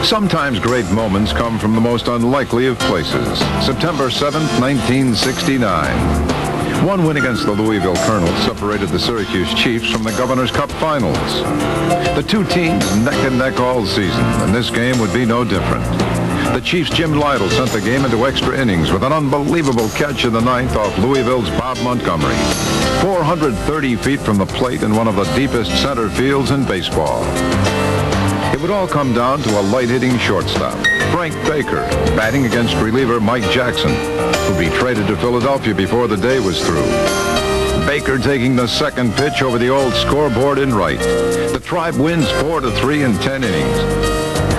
Sometimes great moments come from the most unlikely of places. September 7th, 1969. One win against the Louisville Colonels separated the Syracuse Chiefs from the Governor's Cup Finals. The two teams neck and neck all season, and this game would be no different. The Chiefs' Jim Lytle sent the game into extra innings with an unbelievable catch in the ninth off Louisville's Bob Montgomery. 430 feet from the plate in one of the deepest center fields in baseball. It would all come down to a light-hitting shortstop, Frank Baker, batting against reliever Mike Jackson, who'd be traded to Philadelphia before the day was through. Baker taking the second pitch over the old scoreboard in right. The Tribe wins 4-3 in 10 innings.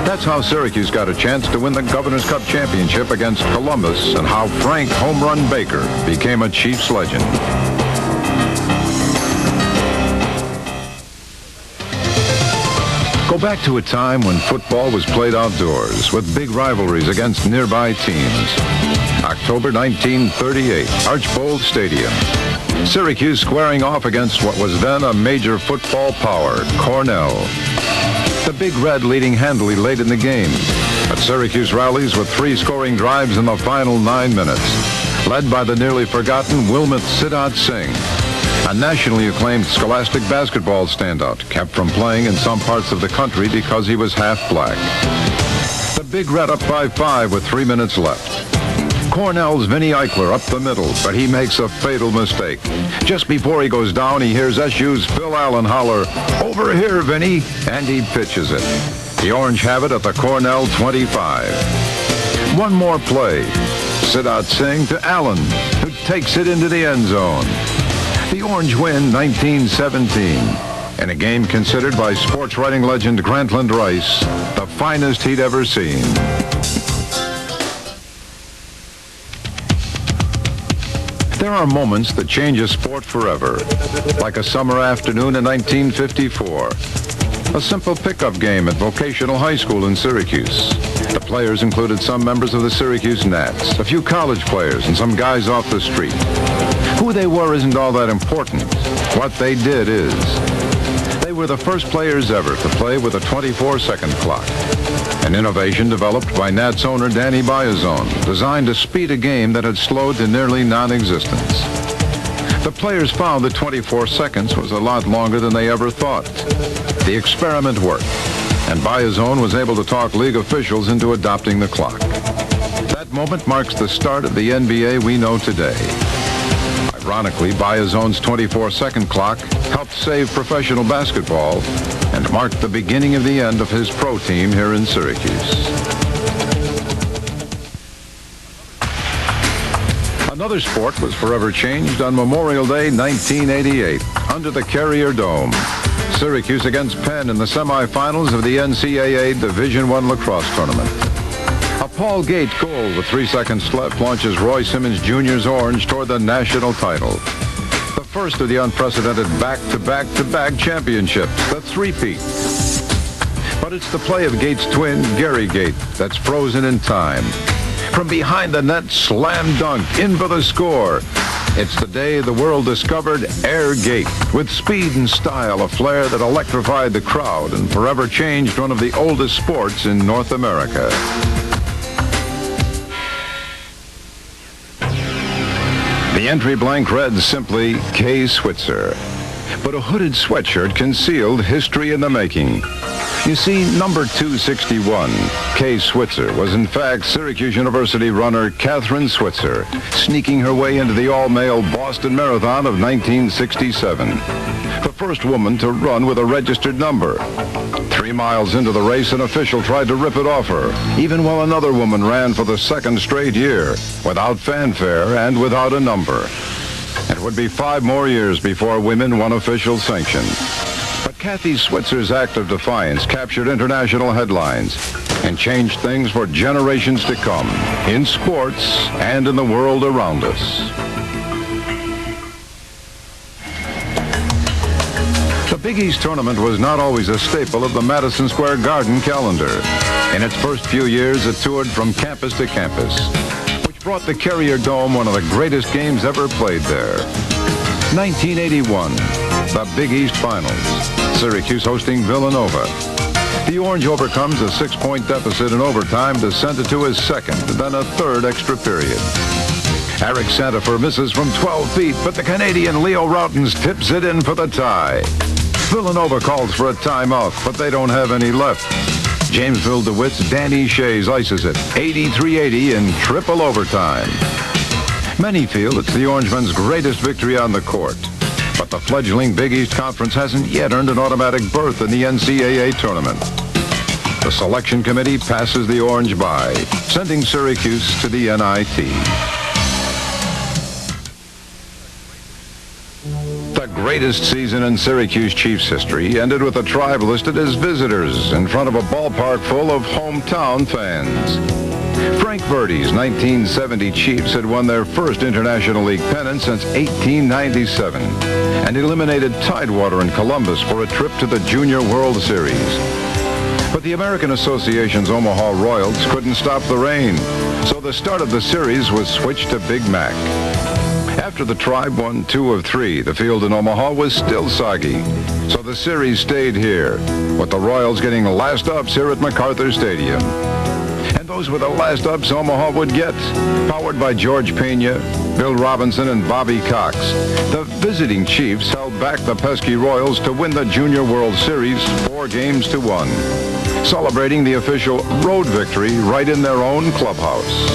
That's how Syracuse got a chance to win the Governor's Cup Championship against Columbus, and how Frank Home Run Baker became a Chiefs legend. Go back to a time when football was played outdoors with big rivalries against nearby teams. October 1938, Archbold Stadium. Syracuse squaring off against what was then a major football power, Cornell. The Big Red leading handily late in the game, but Syracuse rallies with 3 scoring drives in the final 9 minutes, led by the nearly forgotten Wilmot Sidat Singh, a nationally acclaimed scholastic basketball standout, kept from playing in some parts of the country because he was half black. The Big Red up by 5 with 3 minutes left. Cornell's Vinny Eichler up the middle, but he makes a fatal mistake. Just before he goes down, he hears SU's Phil Allen holler, "Over here, Vinny," and he pitches it. The Orange have it at the Cornell 25. One more play. Sidat Singh to Allen, who takes it into the end zone. The Orange win 1917, in a game considered by sports writing legend Grantland Rice the finest he'd ever seen. There are moments that change a sport forever, like a summer afternoon in 1954. A simple pickup game at Vocational High School in Syracuse. The players included some members of the Syracuse Gnats, a few college players, and some guys off the street. Who they were isn't all that important. What they did is. They were the first players ever to play with a 24-second clock, an innovation developed by Nats owner Danny Biazone, designed to speed a game that had slowed to nearly non-existence. The players found that 24 seconds was a lot longer than they ever thought. The experiment worked, and Biazone was able to talk league officials into adopting the clock. That moment marks the start of the NBA we know today. Ironically, Biazone's 24-second clock helped save professional basketball and marked the beginning of the end of his pro team here in Syracuse. Another sport was forever changed on Memorial Day 1988 under the Carrier Dome. Syracuse against Penn in the semifinals of the NCAA Division I lacrosse tournament. A Paul Gait goal with 3 seconds left launches Roy Simmons Jr.'s Orange toward the national title. The first of the unprecedented back-to-back-to-back championships, the three-peat. But it's the play of Gait's twin, Gary Gait, that's frozen in time. From behind the net, slam dunk, in for the score. It's the day the world discovered Air Gait, with speed and style, a flair that electrified the crowd and forever changed one of the oldest sports in North America. The entry blank read simply K. Switzer, but a hooded sweatshirt concealed history in the making. You see, number 261, K. Switzer, was in fact Syracuse University runner Kathrine Switzer, sneaking her way into the all-male Boston Marathon of 1967. The first woman to run with a registered number. 3 miles into the race, an official tried to rip it off her, even while another woman ran for the second straight year, without fanfare and without a number. It would be 5 more years before women won official sanction. But Kathy Switzer's act of defiance captured international headlines and changed things for generations to come, in sports and in the world around us. The Big East tournament was not always a staple of the Madison Square Garden calendar. In its first few years, it toured from campus to campus, which brought the Carrier Dome one of the greatest games ever played there. 1981, the Big East Finals, Syracuse hosting Villanova. The Orange overcomes a 6-point deficit in overtime to send it to his second, then a third extra period. Eric Santafer misses from 12 feet, but the Canadian Leo Routens tips it in for the tie. Villanova calls for a timeout, but they don't have any left. Jamesville DeWitt's Danny Shays ices it, 83-80 in triple overtime. Many feel it's the Orangemen's greatest victory on the court. But the fledgling Big East Conference hasn't yet earned an automatic berth in the NCAA tournament. The selection committee passes the Orange by, sending Syracuse to the NIT. The greatest season in Syracuse Chiefs history ended with the Tribe listed as visitors in front of a ballpark full of hometown fans. Frank Verdi's 1970 Chiefs had won their first International League pennant since 1897 and eliminated Tidewater and Columbus for a trip to the Junior World Series. But the American Association's Omaha Royals couldn't stop the rain, so the start of the series was switched to Big Mac. After the Tribe won 2 of 3, the field in Omaha was still soggy, so the series stayed here, with the Royals getting last ups here at MacArthur Stadium. And those were the last ups Omaha would get, powered by George Pena, Bill Robinson, and Bobby Cox. The visiting Chiefs held back the pesky Royals to win the Junior World Series 4-1, celebrating the official road victory right in their own clubhouse.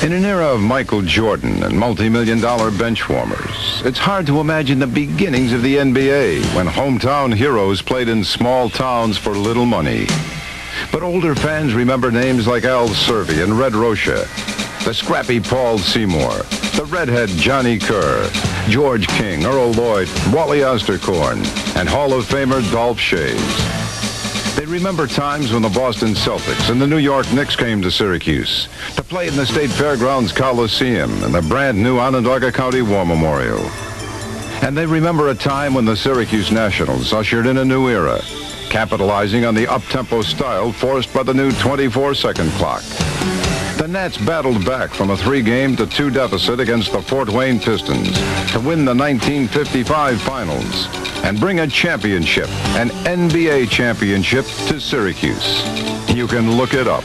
In an era of Michael Jordan and multi-million-dollar bench warmers, it's hard to imagine the beginnings of the NBA when hometown heroes played in small towns for little money. But older fans remember names like Al Servey and Red Rocha, the scrappy Paul Seymour, the redhead Johnny Kerr, George King, Earl Lloyd, Wally Osterkorn, and Hall of Famer Dolph Schayes. They remember times when the Boston Celtics and the New York Knicks came to Syracuse to play in the State Fairgrounds Coliseum and the brand new Onondaga County War Memorial. And they remember a time when the Syracuse Nationals ushered in a new era, capitalizing on the up-tempo style forced by the new 24-second clock. The Nats battled back from a 3-game to 2 deficit against the Fort Wayne Pistons to win the 1955 finals and bring a championship, an NBA championship, to Syracuse. You can look it up.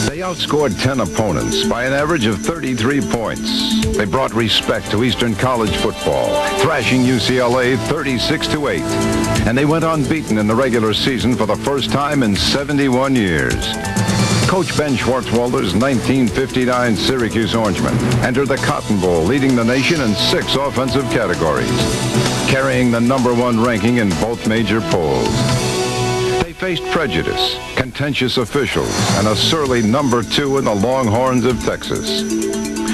They outscored 10 opponents by an average of 33 points. They brought respect to Eastern College football, thrashing UCLA 36-8. And they went unbeaten in the regular season for the first time in 71 years. Coach Ben Schwartzwalder's 1959 Syracuse Orangemen entered the Cotton Bowl, leading the nation in 6 offensive categories, carrying the #1 ranking in both major polls. They faced prejudice, contentious officials, and a surly #2 in the Longhorns of Texas.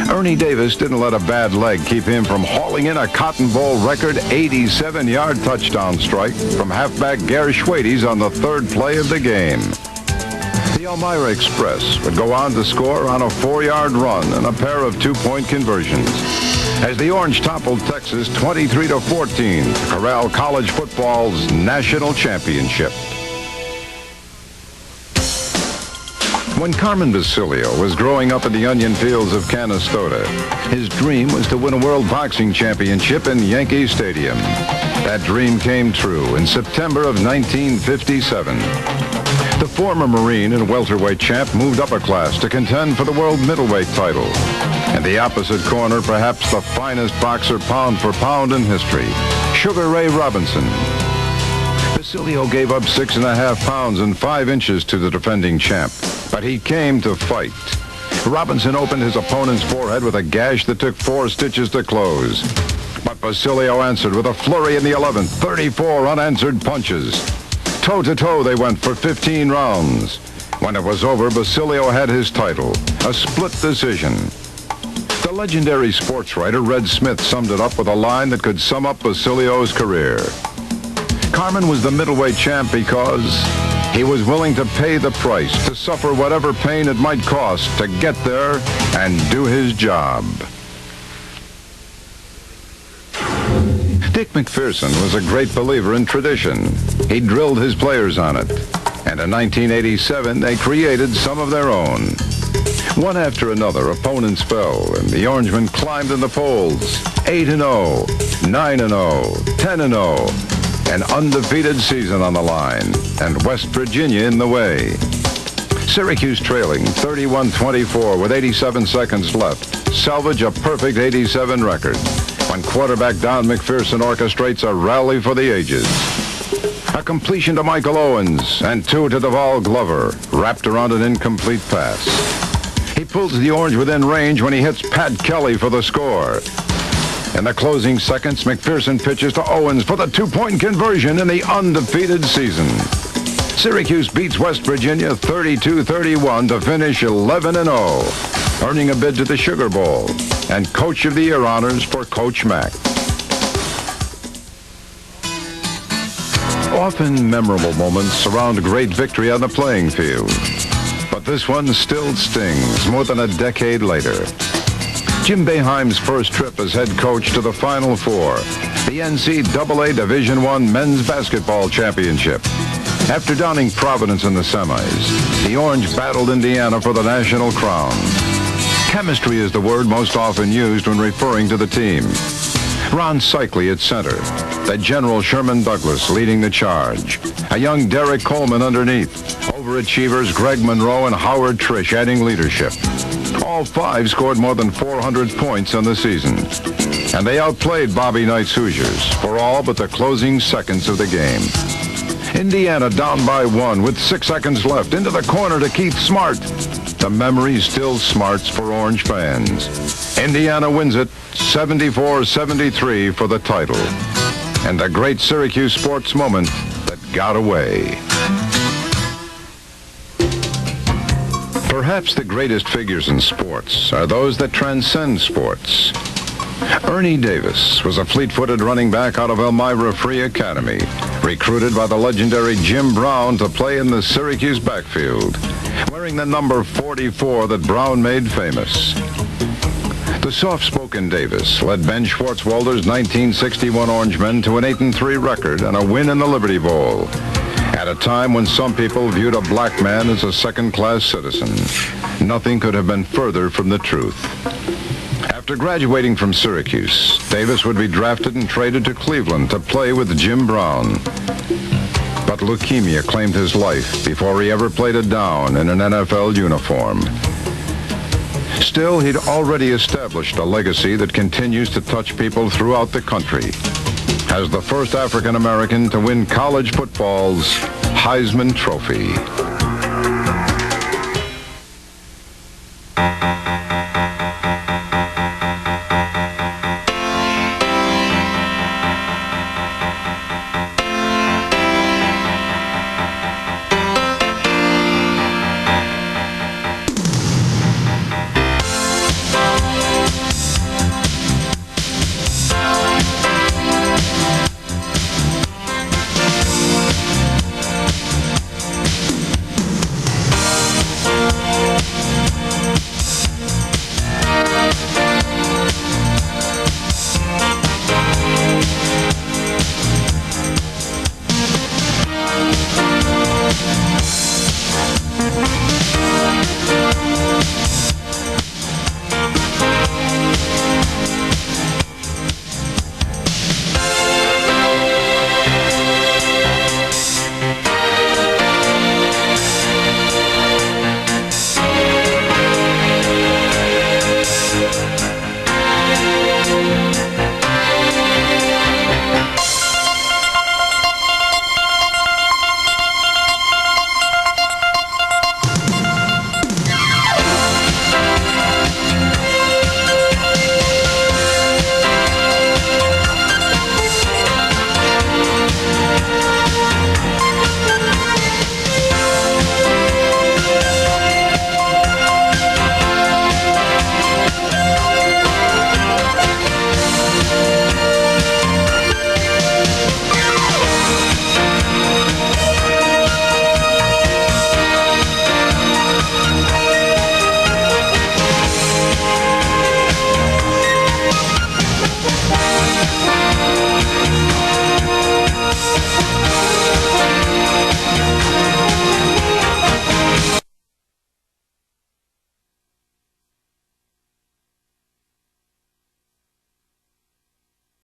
Ernie Davis didn't let a bad leg keep him from hauling in a Cotton Bowl record 87-yard touchdown strike from halfback Gare Schwades on the 3rd play of the game. The Elmira Express would go on to score on a 4-yard run and a pair of 2-point conversions as the Orange toppled Texas 23-14 to corral college football's national championship. When Carmen Basilio was growing up in the onion fields of Canastota, his dream was to win a World Boxing Championship in Yankee Stadium. That dream came true in September of 1957. The former Marine and welterweight champ moved up a class to contend for the world middleweight title. And the opposite corner, perhaps the finest boxer pound for pound in history, Sugar Ray Robinson. Basilio gave up 6.5 pounds and 5 inches to the defending champ, but he came to fight. Robinson opened his opponent's forehead with a gash that took 4 stitches to close. But Basilio answered with a flurry in the 11th, 34 unanswered punches. Toe-to-toe they went for 15 rounds. When it was over, Basilio had his title, a split decision. The legendary sports writer Red Smith summed it up with a line that could sum up Basilio's career. Carmen was the middleweight champ because he was willing to pay the price, to suffer whatever pain it might cost to get there and do his job. Dick McPherson was a great believer in tradition. He drilled his players on it. And in 1987, they created some of their own. One after another, opponents fell, and the Orangemen climbed in the polls. 8-0, 9-0, 10-0, an undefeated season on the line, and West Virginia in the way. Syracuse trailing 31-24 with 87 seconds left, salvage a perfect 87 record when quarterback Don McPherson orchestrates a rally for the ages. A completion to Michael Owens and two to Deval Glover, wrapped around an incomplete pass. He pulls the Orange within range when he hits Pat Kelly for the score. In the closing seconds, McPherson pitches to Owens for the two-point conversion in the undefeated season. Syracuse beats West Virginia 32-31 to finish 11-0, earning a bid to the Sugar Bowl and Coach of the Year honors for Coach Mack. Often memorable moments surround a great victory on the playing field. But this one still stings more than a decade later. Jim Boeheim's first trip as head coach to the Final Four, the NCAA Division I Men's Basketball Championship. After downing Providence in the semis, the Orange battled Indiana for the national crown. Chemistry is the word most often used when referring to the team. Ron Cycli at center, the General Sherman Douglas leading the charge, a young Derek Coleman underneath, overachievers Greg Monroe and Howard Trish adding leadership. All five scored more than 400 points on the season, and they outplayed Bobby Knight's Hoosiers for all but the closing seconds of the game. Indiana down by one with 6 seconds left, into the corner to Keith Smart. The memory still smarts for Orange fans. Indiana wins it 74-73 for the title. And a great Syracuse sports moment that got away. Perhaps the greatest figures in sports are those that transcend sports. Ernie Davis was a fleet-footed running back out of Elmira Free Academy, recruited by the legendary Jim Brown to play in the Syracuse backfield, wearing the number 44 that Brown made famous. The soft-spoken Davis led Ben Schwartzwalder's 1961 Orangemen to an 8-3 record and a win in the Liberty Bowl, at a time when some people viewed a black man as a second-class citizen. Nothing could have been further from the truth. After graduating from Syracuse, Davis would be drafted and traded to Cleveland to play with Jim Brown. But leukemia claimed his life before he ever played a down in an NFL uniform. Still, he'd already established a legacy that continues to touch people throughout the country as the first African American to win college football's Heisman Trophy.